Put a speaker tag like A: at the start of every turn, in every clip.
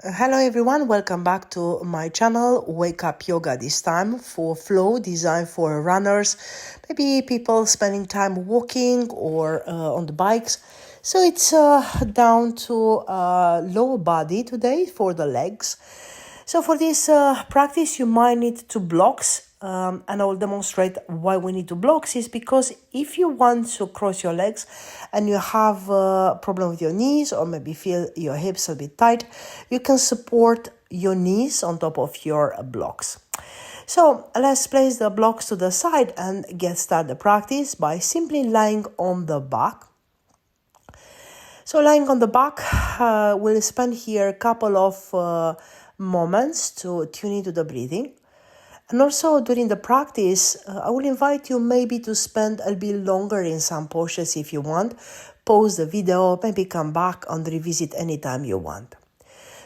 A: Hello everyone, welcome back to my channel, Wake Up Yoga, this time for flow, designed for runners, maybe people spending time walking or on the bikes. So it's down to lower body today for the legs. So for this practice, you might need two blocks, and I will demonstrate why we need two blocks. Is because if you want to cross your legs and you have a problem with your knees or maybe feel your hips a bit tight, you can support your knees on top of your blocks. So let's place the blocks to the side and get started the practice by simply lying on the back. So lying on the back, we'll spend here a couple of moments to tune into the breathing. And also during the practice, I will invite you maybe to spend a bit longer in some postures if you want. Pause the video, maybe come back and revisit anytime you want.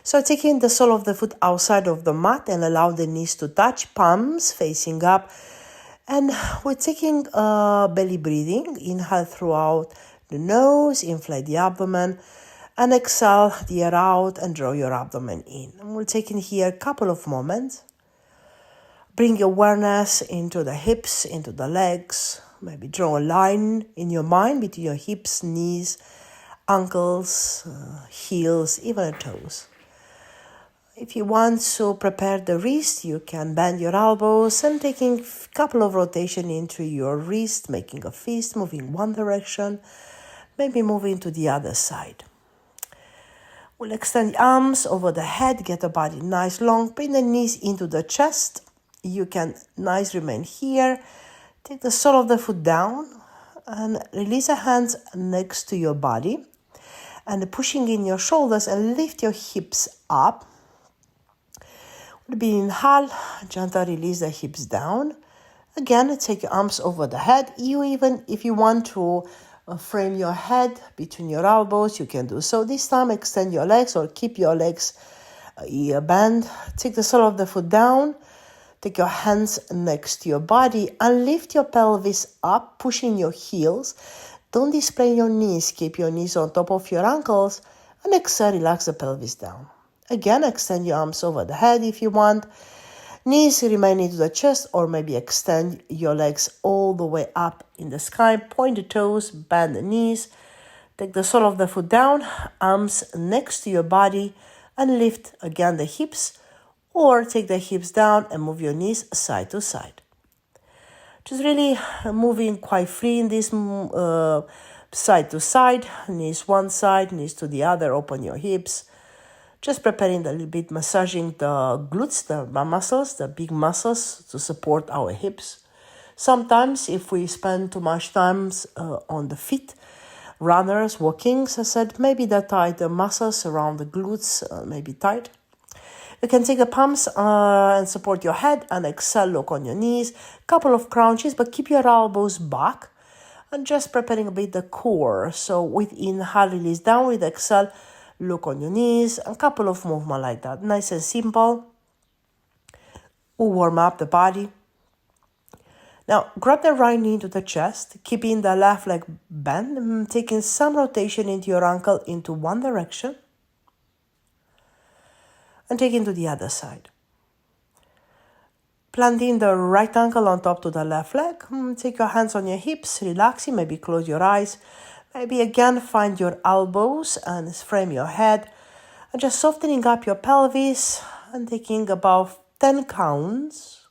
A: So taking the sole of the foot outside of the mat and allow the knees to touch, palms facing up. And we're taking belly breathing. Inhale throughout the nose, inflate the abdomen, and exhale the air out and draw your abdomen in. And we'll take in here a couple of moments. Bring your awareness into the hips, into the legs. Maybe draw a line in your mind between your hips, knees, ankles, heels, even the toes. If you want to prepare the wrist, you can bend your elbows and taking a couple of rotation into your wrist, making a fist, moving one direction, maybe moving to the other side. We'll extend the arms over the head, get the body nice long, bring the knees into the chest. You can remain here. Take the sole of the foot down and release the hands next to your body. And pushing in your shoulders and lift your hips up. We'll be inhale, gently release the hips down. Again, take your arms over the head. If you want to frame your head between your elbows, you can do so. This time, extend your legs or keep your legs bent. Take the sole of the foot down. Take your hands next to your body and lift your pelvis up, pushing your heels. Don't display your knees. Keep your knees on top of your ankles and exhale, relax the pelvis down. Again, extend your arms over the head if you want. Knees remain into the chest or maybe extend your legs all the way up in the sky. Point the toes, bend the knees. Take the sole of the foot down, arms next to your body and lift again the hips. Or take the hips down and move your knees side to side. Just really moving quite free in this side to side. Knees one side, knees to the other. Open your hips. Just preparing a little bit, massaging the glutes, the muscles, the big muscles to support our hips. Sometimes if we spend too much time on the feet, runners, walking, as I said, maybe the muscles around the glutes may be tight. You can take the palms and support your head and exhale, look on your knees. Couple of crunches, but keep your elbows back. And just preparing a bit the core. So with inhale, release down. With exhale, look on your knees. A couple of movements like that. Nice and simple. We'll warm up the body. Now, grab the right knee to the chest. Keeping the left leg bent. Taking some rotation into your ankle into one direction. And taking to the other side. Planting the right ankle on top to the left leg. Take your hands on your hips, relaxing, maybe close your eyes. Maybe again find your elbows and frame your head. And just softening up your pelvis and taking about 10 counts.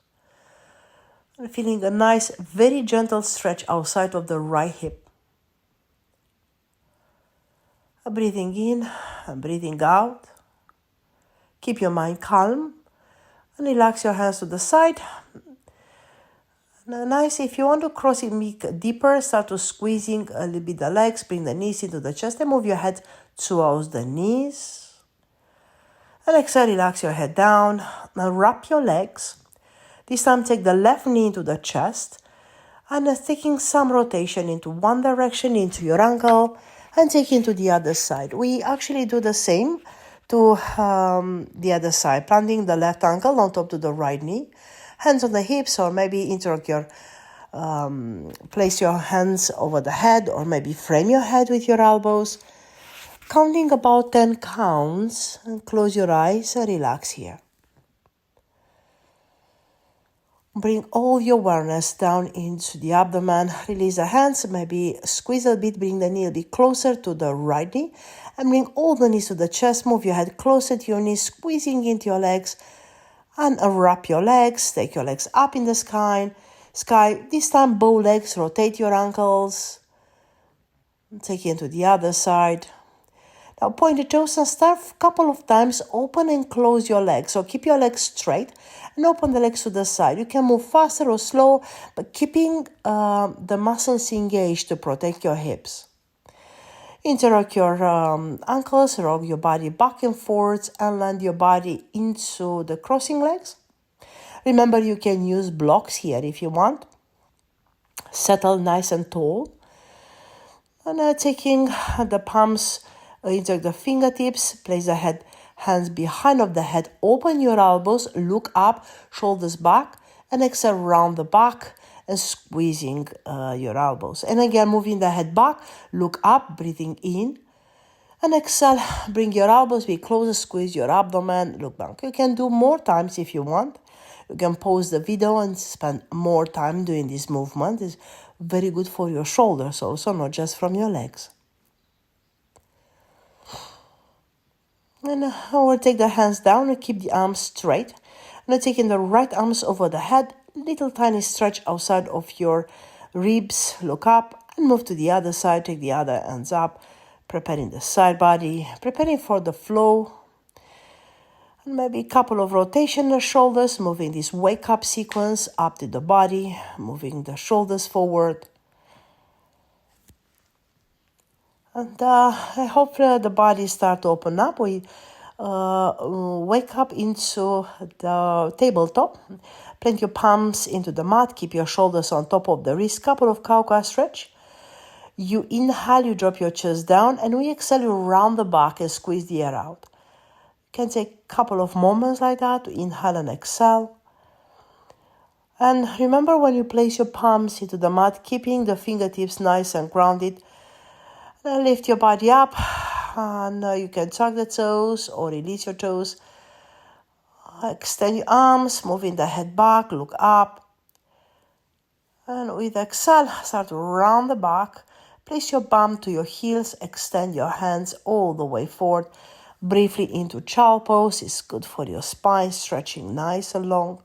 A: And feeling a nice, very gentle stretch outside of the right hip. Breathing in and breathing out. Keep your mind calm and relax your hands to the side. Nice. If you want to cross it deeper, start to squeezing a little bit the legs, bring the knees into the chest and move your head towards the knees. And exhale, relax your head down. Now wrap your legs. This time take the left knee into the chest and taking some rotation into one direction, into your ankle and taking to the other side. We actually do the same to the other side, planting the left ankle on top to the right knee, hands on the hips, or maybe place your hands over the head, or maybe frame your head with your elbows. Counting about 10 counts, and close your eyes and relax here. Bring all your awareness down into the abdomen. Release the hands, maybe squeeze a bit, bring the knee a bit closer to the right knee. And bring all the knees to the chest. Move your head closer to your knees, squeezing into your legs. And wrap your legs. Take your legs up in the sky. This time, bow legs. Rotate your ankles. Take it into the other side. Now point the toes and start a couple of times. Open and close your legs. So keep your legs straight and open the legs to the side. You can move faster or slow, but keeping the muscles engaged to protect your hips. Interlock your ankles, rock your body back and forwards, and land your body into the crossing legs. Remember, you can use blocks here if you want. Settle nice and tall. And taking the palms into the fingertips, place the hands behind of the head. Open your elbows, look up, shoulders back, and exhale round the back and squeezing your elbows. And again, moving the head back, look up, breathing in. And exhale, bring your elbows be closer, squeeze your abdomen, look back. You can do more times if you want. You can pause the video and spend more time doing this movement. It's very good for your shoulders also, not just from your legs. And I will take the hands down and keep the arms straight. And I'm taking the right arms over the head, little tiny stretch outside of your ribs. Look up and move to the other side. Take the other hands up, preparing the side body, preparing for the flow. And maybe a couple of rotation the shoulders, moving this wake up sequence up to the body, moving the shoulders forward. And I hope the body start to open up. We wake up into the tabletop. Plant your palms into the mat. Keep your shoulders on top of the wrist. Couple of cow stretch. You inhale, you drop your chest down. And we exhale, you round the back and squeeze the air out. You can take a couple of moments like that to inhale and exhale. And remember when you place your palms into the mat, keeping the fingertips nice and grounded. Now lift your body up, and you can tuck the toes or release your toes. Extend your arms, moving the head back, look up. And with exhale, start to round the back. Place your bum to your heels, extend your hands all the way forward. Briefly into child pose. It's good for your spine, stretching nice and long.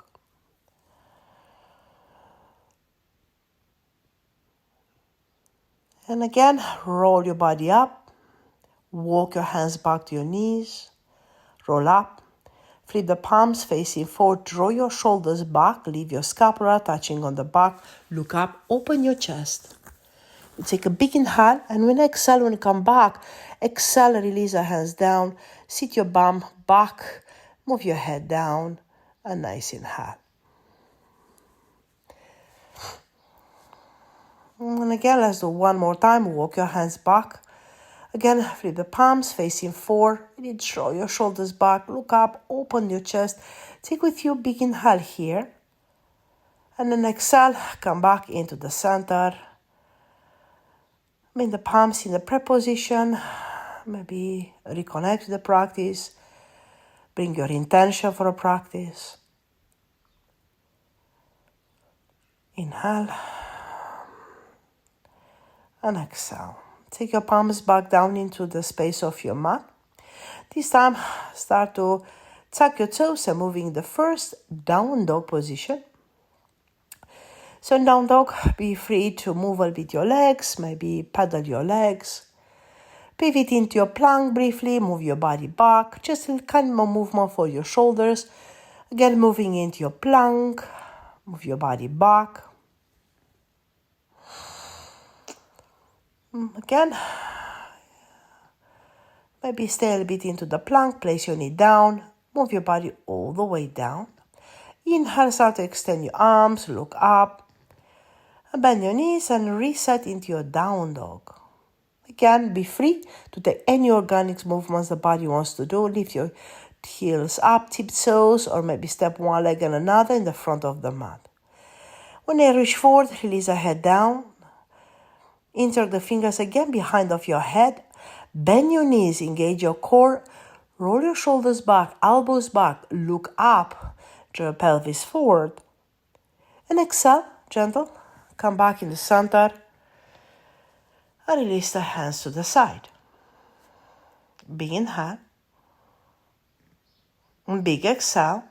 A: And again, roll your body up. Walk your hands back to your knees. Roll up. Flip the palms facing forward. Draw your shoulders back. Leave your scapula touching on the back. Look up. Open your chest. You take a big inhale. And when you come back, exhale, release the hands down. Sit your bum back. Move your head down. A nice inhale. And again, let's do one more time. Walk your hands back. Again, flip the palms facing forward. Really draw your shoulders back. Look up. Open your chest. Take with you a big inhale here. And then exhale. Come back into the center. Bring the palms in the prayer position. Maybe reconnect to the practice. Bring your intention for a practice. Inhale. And exhale. Take your palms back down into the space of your mat. This time, start to tuck your toes and moving the first down dog position. So in down dog, be free to move a bit your legs, maybe paddle your legs. Pivot into your plank briefly, move your body back. Just a kind of movement for your shoulders. Again, moving into your plank, move your body back. Again, maybe stay a bit into the plank, place your knee down, move your body all the way down. Inhale, start to extend your arms, look up, bend your knees and reset into your down dog. Again, be free to take any organic movements the body wants to do. Lift your heels up, tip toes, or maybe step one leg and another in the front of the mat. When you reach forward, release the head down. Insert the fingers again behind of your head. Bend your knees, engage your core, roll your shoulders back, elbows back, look up, draw your pelvis forward. And exhale, gentle, come back in the center, and release the hands to the side. Big inhale, and big exhale.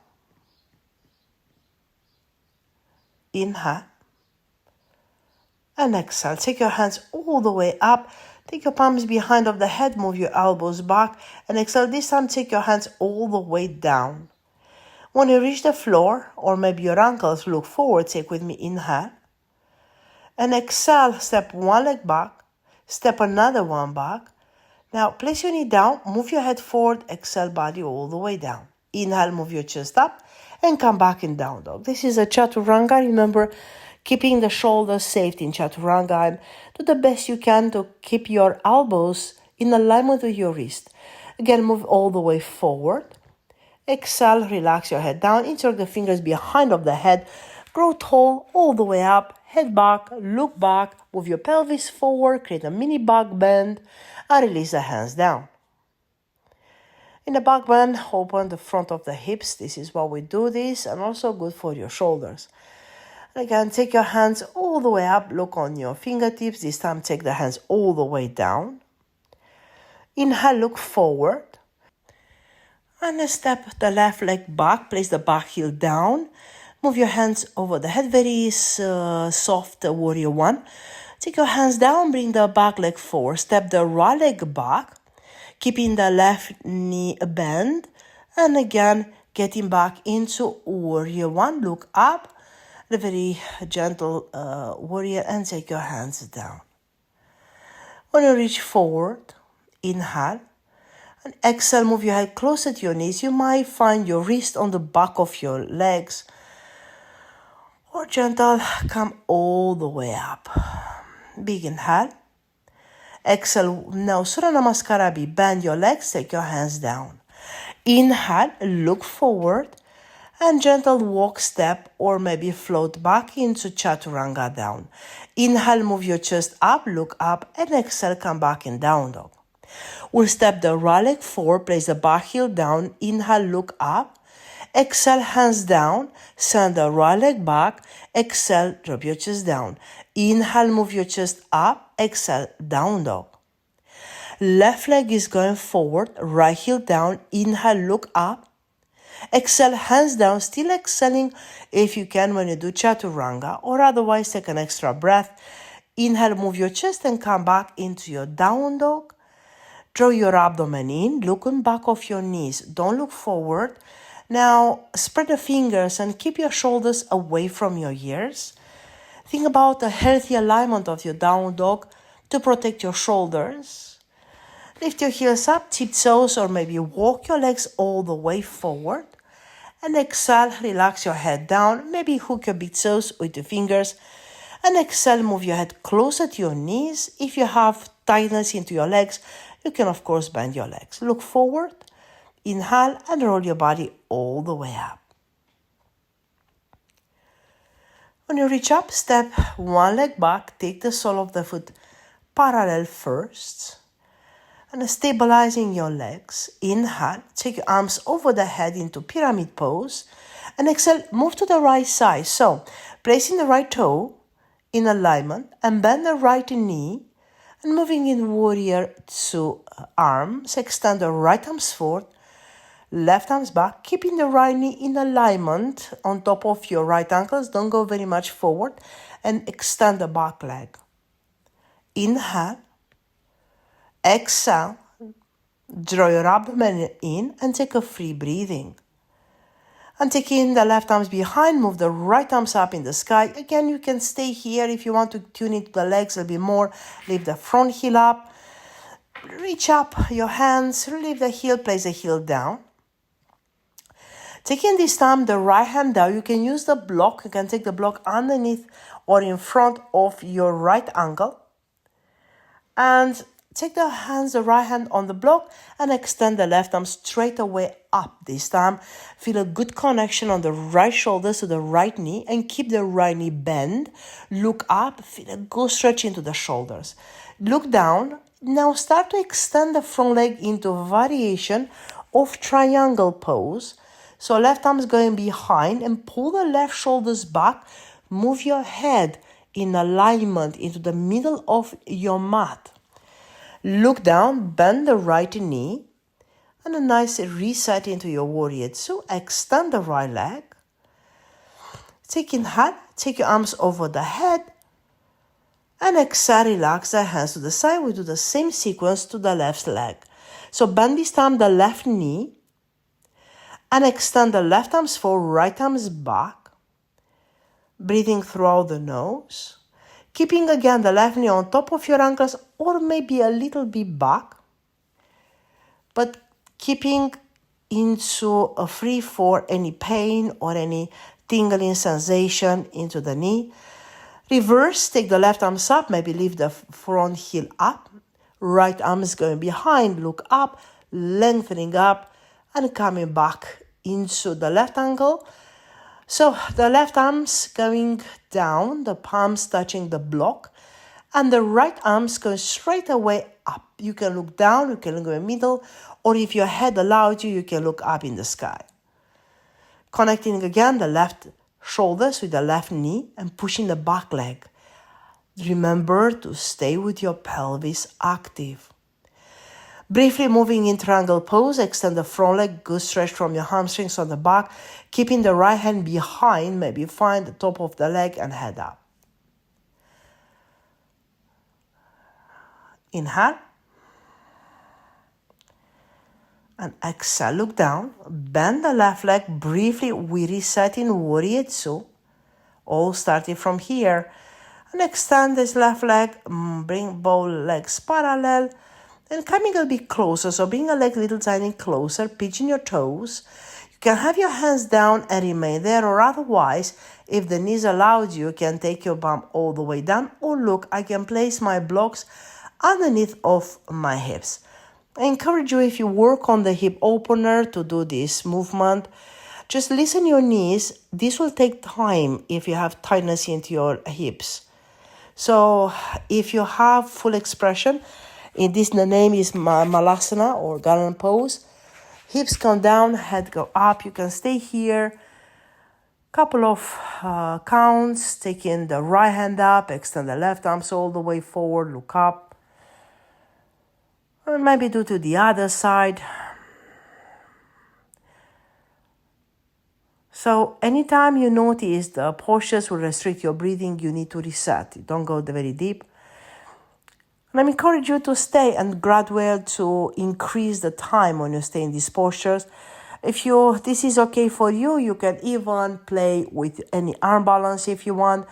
A: Inhale, and exhale. Take your hands all the way up. Take your palms behind of the head, move your elbows back, and exhale. This time, take your hands all the way down. When you reach the floor, or maybe your ankles, look forward. Take with me, inhale. And exhale, step one leg back, step another one back. Now, place your knee down, move your head forward, exhale, body all the way down. Inhale, move your chest up, and come back in down dog. This is a chaturanga. Remember, keeping the shoulders safe in chaturanga, and do the best you can to keep your elbows in alignment with your wrist. Again, move all the way forward. Exhale, relax your head down, insert the fingers behind of the head, grow tall all the way up, head back, look back, move your pelvis forward, create a mini back bend, and release the hands down. In the back bend, open the front of the hips. This is why we do this, and also good for your shoulders. And again, take your hands all the way up, look on your fingertips. This time, take the hands all the way down. Inhale, look forward. And step the left leg back, place the back heel down. Move your hands over the head, very soft warrior one. Take your hands down, bring the back leg forward. Step the right leg back, keeping the left knee bent. And again, getting back into warrior one. Look up, the very gentle warrior, and take your hands down. When you reach forward, inhale. And exhale, move your head closer to your knees. You might find your wrist on the back of your legs. Or gentle, come all the way up. Big inhale. Exhale, now Surya Namaskara, bend your legs, take your hands down. Inhale, look forward. And gentle walk, step, or maybe float back into Chaturanga down. Inhale, move your chest up, look up, and exhale, come back in down dog. We'll step the right leg forward, place the back heel down, inhale, look up, exhale, hands down, send the right leg back, exhale, drop your chest down. Inhale, move your chest up, exhale, down dog. Left leg is going forward, right heel down, inhale, look up, exhale, hands down, still exhaling if you can when you do Chaturanga, or otherwise take an extra breath. Inhale, move your chest and come back into your down dog. Draw your abdomen in, looking back of your knees. Don't look forward. Now, spread the fingers and keep your shoulders away from your ears. Think about a healthy alignment of your down dog to protect your shoulders. Lift your heels up, tip toes, or maybe walk your legs all the way forward. And exhale, relax your head down. Maybe hook your big toes with your fingers. And exhale, move your head closer to your knees. If you have tightness into your legs, you can, of course, bend your legs. Look forward, inhale, and roll your body all the way up. When you reach up, step one leg back, take the sole of the foot parallel first, and stabilizing your legs. Inhale, take your arms over the head into pyramid pose, and exhale, move to the right side. So, placing the right toe in alignment, and bend the right knee, and moving in warrior two arms, extend the right arms forward, left arms back, keeping the right knee in alignment on top of your right ankles. Don't go very much forward, and extend the back leg. Inhale, exhale, draw your abdomen in and take a free breathing. And taking the left arms behind, move the right arms up in the sky. Again, you can stay here if you want to tune into the legs a bit more. Lift the front heel up. Reach up your hands. Lift the heel, place the heel down. Taking this time the right hand down, you can use the block. You can take the block underneath or in front of your right ankle. And take the right hand on the block and extend the left arm straight away up this time. Feel a good connection on the right shoulders to the right knee and keep the right knee bent. Look up, feel a good stretch into the shoulders. Look down, Now start to extend the front leg into a variation of triangle pose. So left arm is going behind and pull the left shoulders back. Move your head in alignment into the middle of your mat. Look down, bend the right knee, and a nice reset into your warrior two. Extend the right leg. Take your arms over the head, and exhale, relax the hands to the side. We do the same sequence to the left leg. So bend this time the left knee, and extend the left arms forward, right arms back. Breathing through the nose. Keeping again the left knee on top of your ankles or maybe a little bit back. But keeping into a free for any pain or any tingling sensation into the knee. Reverse, take the left arms up, maybe lift the front heel up. Right arm is going behind, look up, lengthening up and coming back into the left ankle. So the left arm's going down, the palms touching the block, and the right arm's going straight away up. You can look down, you can look in the middle, or if your head allows you, you can look up in the sky. Connecting again the left shoulders with the left knee and pushing the back leg. Remember to stay with your pelvis active. Briefly moving in triangle pose, extend the front leg, good stretch from your hamstrings on the back, keeping the right hand behind, maybe find the top of the leg and head up. Inhale. And exhale, look down, bend the left leg, briefly we reset in warrior two, all starting from here. And extend this left leg, bring both legs parallel, and coming a bit closer, so bring a leg a little tiny closer, pigeon your toes. You can have your hands down and remain there, or otherwise, if the knees allowed you can take your bum all the way down, or look, I can place my blocks underneath of my hips. I encourage you, if you work on the hip opener, to do this movement. Just listen your knees. This will take time if you have tightness into your hips. So if you have full expression, in this, the name is Malasana or Garland pose. Hips come down, head go up. You can stay here. Couple of counts. Taking the right hand up, extend the left arms all the way forward, look up. And maybe do to the other side. So anytime you notice the postures will restrict your breathing, you need to reset. Don't go very deep. And I encourage you to stay and graduate to increase the time when you stay in these postures. If this is okay for you, you can even play with any arm balance if you want.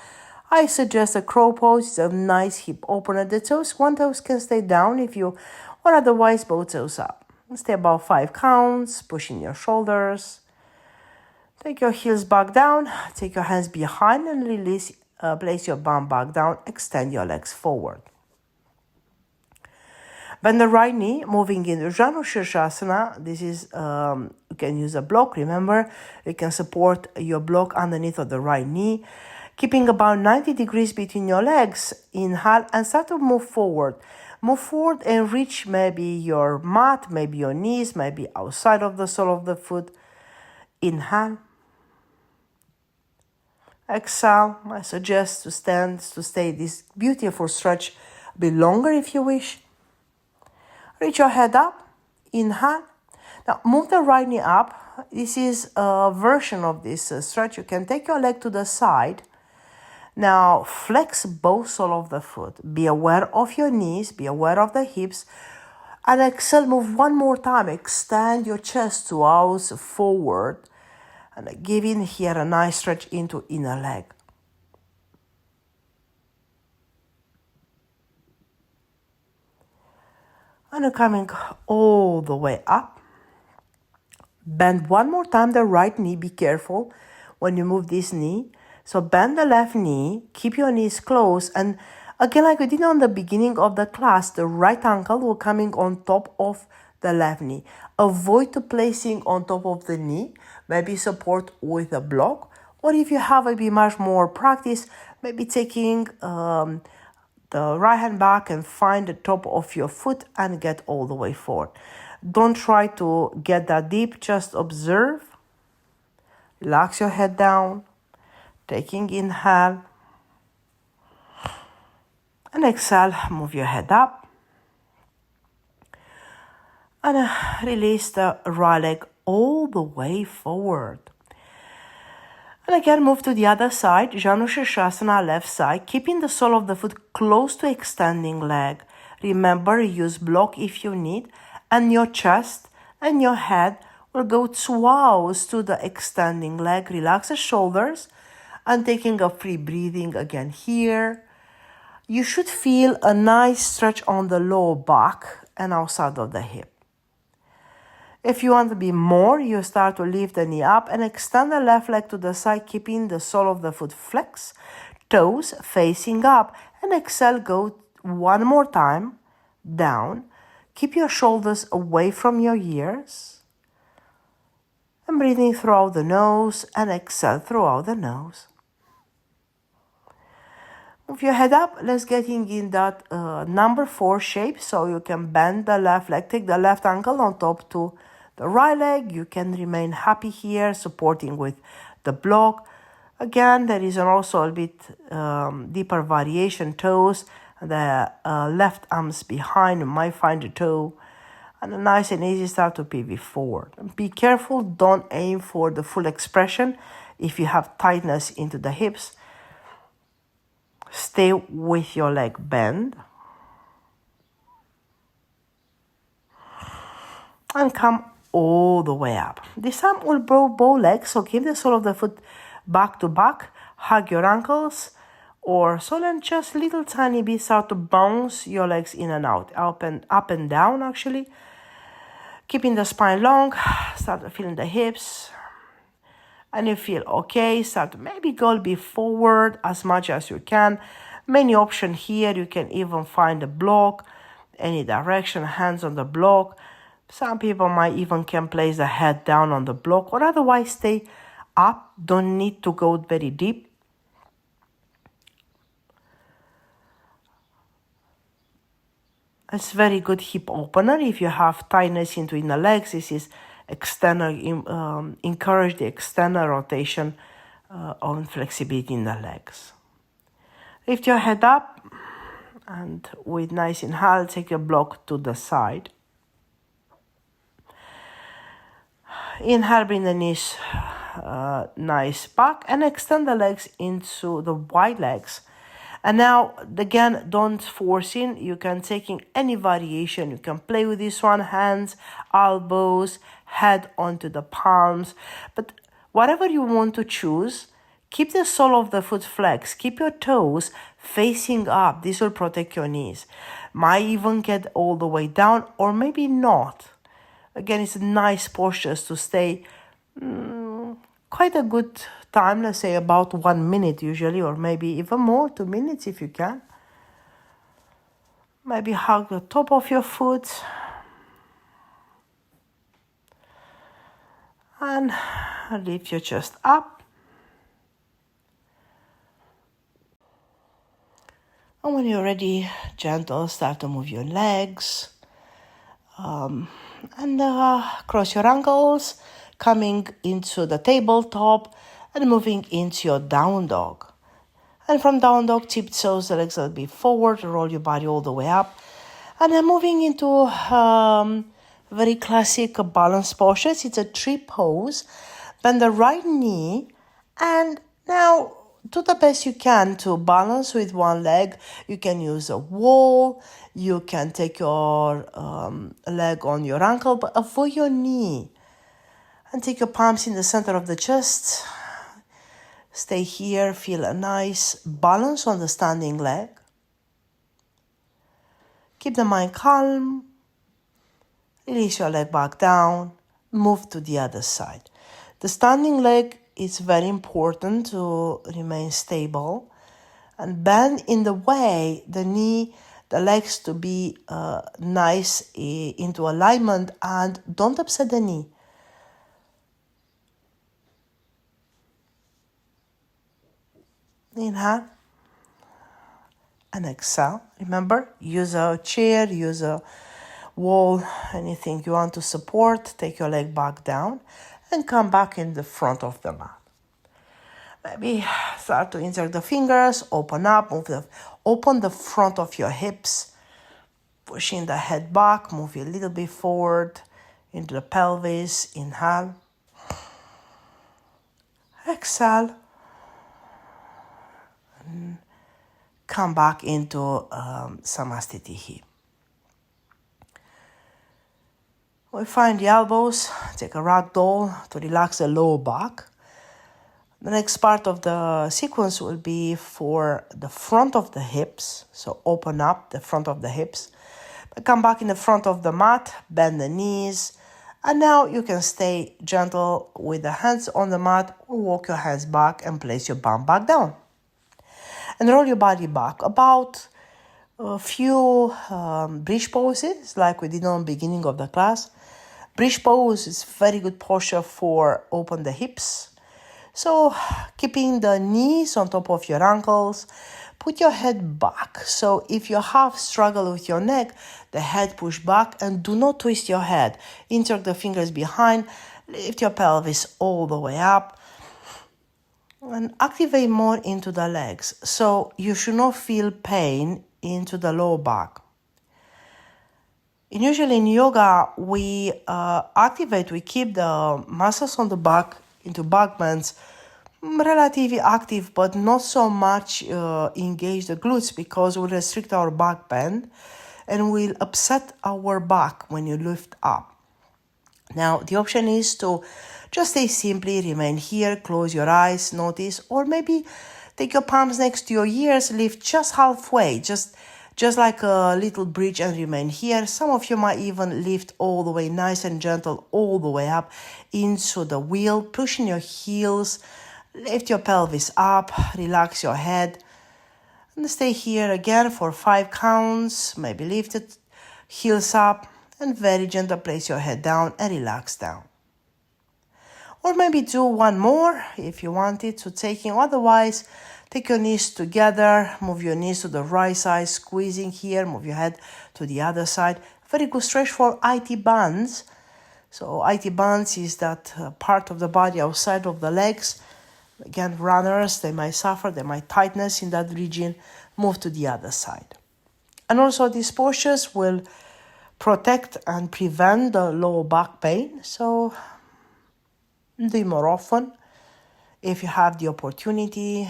A: I suggest a crow pose. It's a nice hip opener. The toes, one toes can stay down if you, or otherwise both toes up. Stay about 5 counts, pushing your shoulders. Take your heels back down, take your hands behind and release, place your bum back down, extend your legs forward. Bend the right knee, moving into Janu Shirshasana. This is, you can use a block, remember, you can support your block underneath of the right knee. Keeping about 90 degrees between your legs, inhale and start to move forward. Move forward and reach maybe your mat, maybe your knees, maybe outside of the sole of the foot. Inhale. Exhale. I suggest to stay this beautiful stretch a bit longer if you wish. Reach your head up. Inhale. Now move the right knee up. This is a version of this stretch. You can take your leg to the side. Now flex both soles of the foot. Be aware of your knees. Be aware of the hips. And exhale. Move one more time. Extend your chest towards forward. And giving here a nice stretch into inner leg. And coming all the way up. Bend one more time the right knee. Be careful when you move this knee. So bend the left knee. Keep your knees close. And again, like we did on the beginning of the class, the right ankle will coming on top of the left knee. Avoid to placing on top of the knee. Maybe support with a block. Or if you have a bit much more practice, maybe taking the right hand back and find the top of your foot and get all the way forward. Don't try to get that deep, just observe. Relax your head down, taking inhale. And exhale, move your head up. And release the right leg all the way forward. And again, move to the other side, Janu Shirshasana, left side, keeping the sole of the foot close to extending leg. Remember, use block if you need, and your chest and your head will go towards to the extending leg. Relax the shoulders and taking a free breathing again here. You should feel a nice stretch on the lower back and outside of the hip. If you want to be more, you start to lift the knee up and extend the left leg to the side, keeping the sole of the foot flex, toes facing up, and exhale, go one more time, down. Keep your shoulders away from your ears. And breathing throughout the nose and exhale throughout the nose. Move your head up. Let's get in that number 4 shape. So you can bend the left leg, take the left ankle on top to the right leg. You can remain happy here, supporting with the block. Again, there is also a bit deeper variation, toes. The left arms behind, you might find the toe. And a nice and easy start to pivot forward. Be careful, don't aim for the full expression. If you have tightness into the hips, stay with your leg bend. And come all the way up. This time we'll bow legs, so keep the sole of the foot back to back. Hug your ankles or sole and just little tiny bit start to bounce your legs in and out, up and down actually. Keeping the spine long, start feeling the hips. And you feel okay, start to maybe go a bit forward as much as you can. Many options here, you can even find a block, any direction, hands on the block. Some people might even can place the head down on the block or otherwise stay up, don't need to go very deep. It's very good hip opener. If you have tightness into inner legs, this is external, encourage the external rotation on flexibility in the legs. Lift your head up and with nice inhale, take your block to the side. Inhale, bring the knees nice back and extend the legs into the wide legs. And now, again, don't force in. You can take in any variation. You can play with this one, hands, elbows, head onto the palms. But whatever you want to choose, keep the sole of the foot flexed. Keep your toes facing up. This will protect your knees. Might even get all the way down or maybe not. Again, it's a nice posture to stay quite a good time, let's say about 1 minute usually, or maybe even more, 2 minutes if you can. Maybe hug the top of your foot. And lift your chest up. And when you're ready, gentle, start to move your legs. And cross your ankles, coming into the tabletop and moving into your down dog. And from down dog, tiptoes, the legs a little bit forward, roll your body all the way up. And then moving into very classic balance postures. It's a tree pose. Bend the right knee and now do the best you can to balance with one leg. You can use a wall. You can take your leg on your ankle, but avoid your knee. And take your palms in the center of the chest. Stay here, feel a nice balance on the standing leg. Keep the mind calm. Release your leg back down. Move to the other side. The standing leg is very important to remain stable. And bend in the way the knee, the legs to be nice into alignment and don't upset the knee. Inhale and exhale. Remember, use a chair, use a wall, anything you want to support. Take your leg back down and come back in the front of the mat. Maybe start to insert the fingers, open up, open the front of your hips, pushing the head back, move a little bit forward into the pelvis. Inhale. Exhale. And come back into Samastitihi. We find the elbows, take a ragdoll to relax the lower back. The next part of the sequence will be for the front of the hips. So open up the front of the hips. Come back in the front of the mat, bend the knees. And now you can stay gentle with the hands on the mat or walk your hands back and place your bum back down. And roll your body back. About a few bridge poses like we did on the beginning of the class. Bridge pose is very good posture for open the hips. So keeping the knees on top of your ankles, put your head back. So if you have struggle with your neck, the head push back and do not twist your head. Insert the fingers behind, lift your pelvis all the way up and activate more into the legs. So you should not feel pain into the lower back. Usually in yoga, we keep the muscles on the back into back bends relatively active, but not so much engage the glutes because we restrict our back bend and will upset our back when you lift up. Now, the option is to just stay simply, remain here, close your eyes, notice, or maybe take your palms next to your ears, lift just halfway, just like a little bridge and remain here. Some of you might even lift all the way nice and gentle, all the way up into the wheel, pushing your heels, lift your pelvis up, relax your head, and stay here again for 5 counts, maybe lift it, heels up, and very gentle place your head down and relax down. Or maybe do one more if you wanted to taking, otherwise take your knees together, move your knees to the right side, squeezing here, move your head to the other side. Very good stretch for IT bands. So IT bands is that part of the body outside of the legs. Again, runners, they might suffer, they might tightness in that region. Move to the other side. And also these postures will protect and prevent the lower back pain. So do it more often if you have the opportunity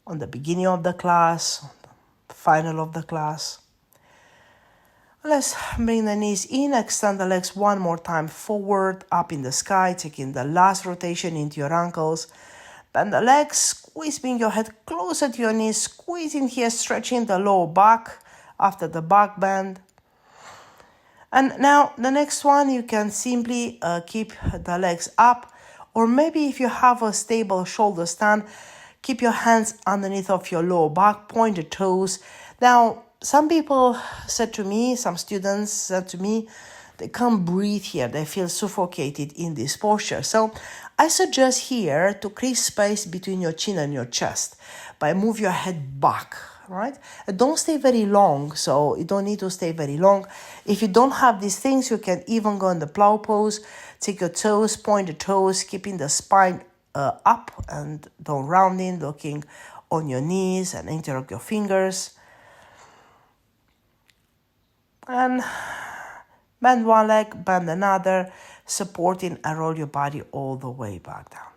A: on the beginning of the class, on the final of the class. Let's bring the knees in, extend the legs one more time forward, up in the sky, taking the last rotation into your ankles. Bend the legs, squeeze, bring your head closer to your knees, squeezing here, stretching the lower back after the back bend. And now the next one, you can simply keep the legs up, or maybe if you have a stable shoulder stand, keep your hands underneath of your lower back, point the toes. Now, some people said to me, some students said to me, they can't breathe here. They feel suffocated in this posture. So I suggest here to create space between your chin and your chest by move your head back, right? And don't stay very long. So you don't need to stay very long. If you don't have these things, you can even go in the plow pose. Take your toes, point the toes, keeping the spine up and don't rounding, looking on your knees and interlock your fingers. And bend one leg, bend another, supporting and roll your body all the way back down.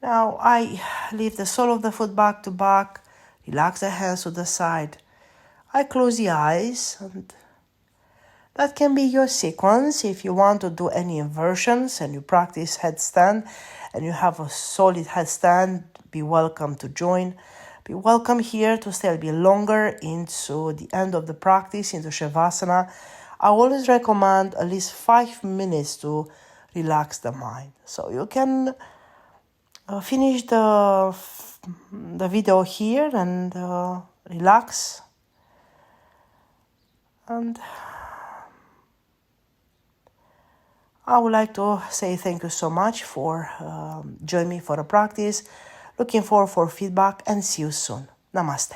A: Now I lift the sole of the foot back to back, relax the hands to the side. I close the eyes, and that can be your sequence. If you want to do any inversions and you practice headstand and you have a solid headstand, be welcome to join. Be welcome here to stay a bit longer into the end of the practice, into Shavasana. I always recommend at least 5 minutes to relax the mind. So you can finish the video here and relax. And I would like to say thank you so much for joining me for a practice. Looking forward for feedback and see you soon. Namaste.